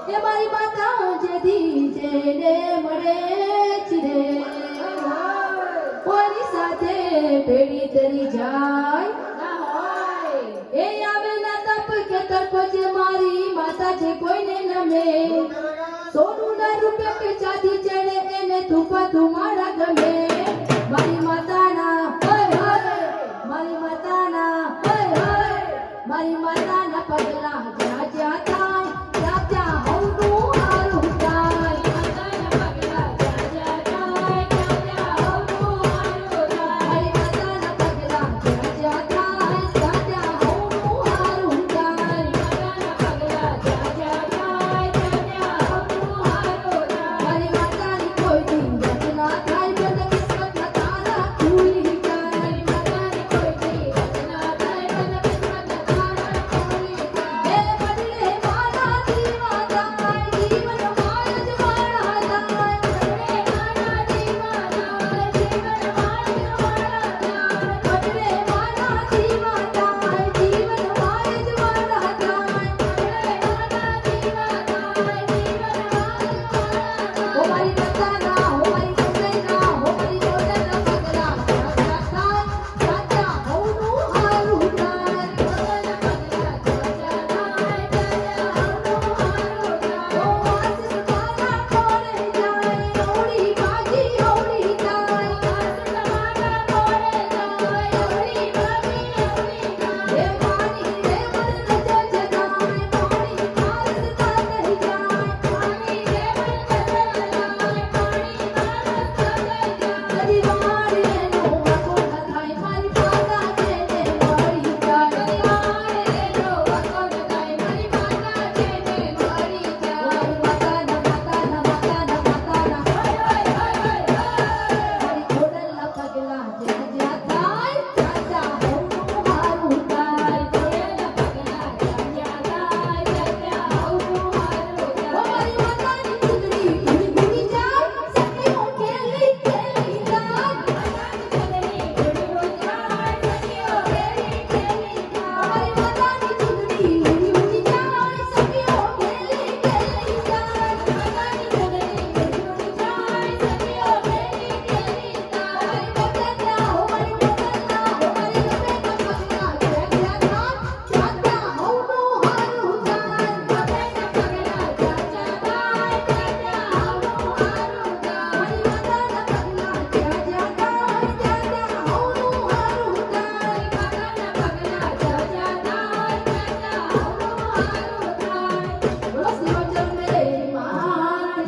એ મારી માતા જેથી જેને મળે છે કોઈની સાથે પેઢી તરી જાય એ આવેલા તપ કે તપ જે મારી માતા છે કોઈને નમે સોનું ના રૂપિયા કે ચાંદી ચડે એને તુપા તુમારા ગમે મારી માતાના મારી માતાના મારી માતાના પગલા જ્યાં જ્યાં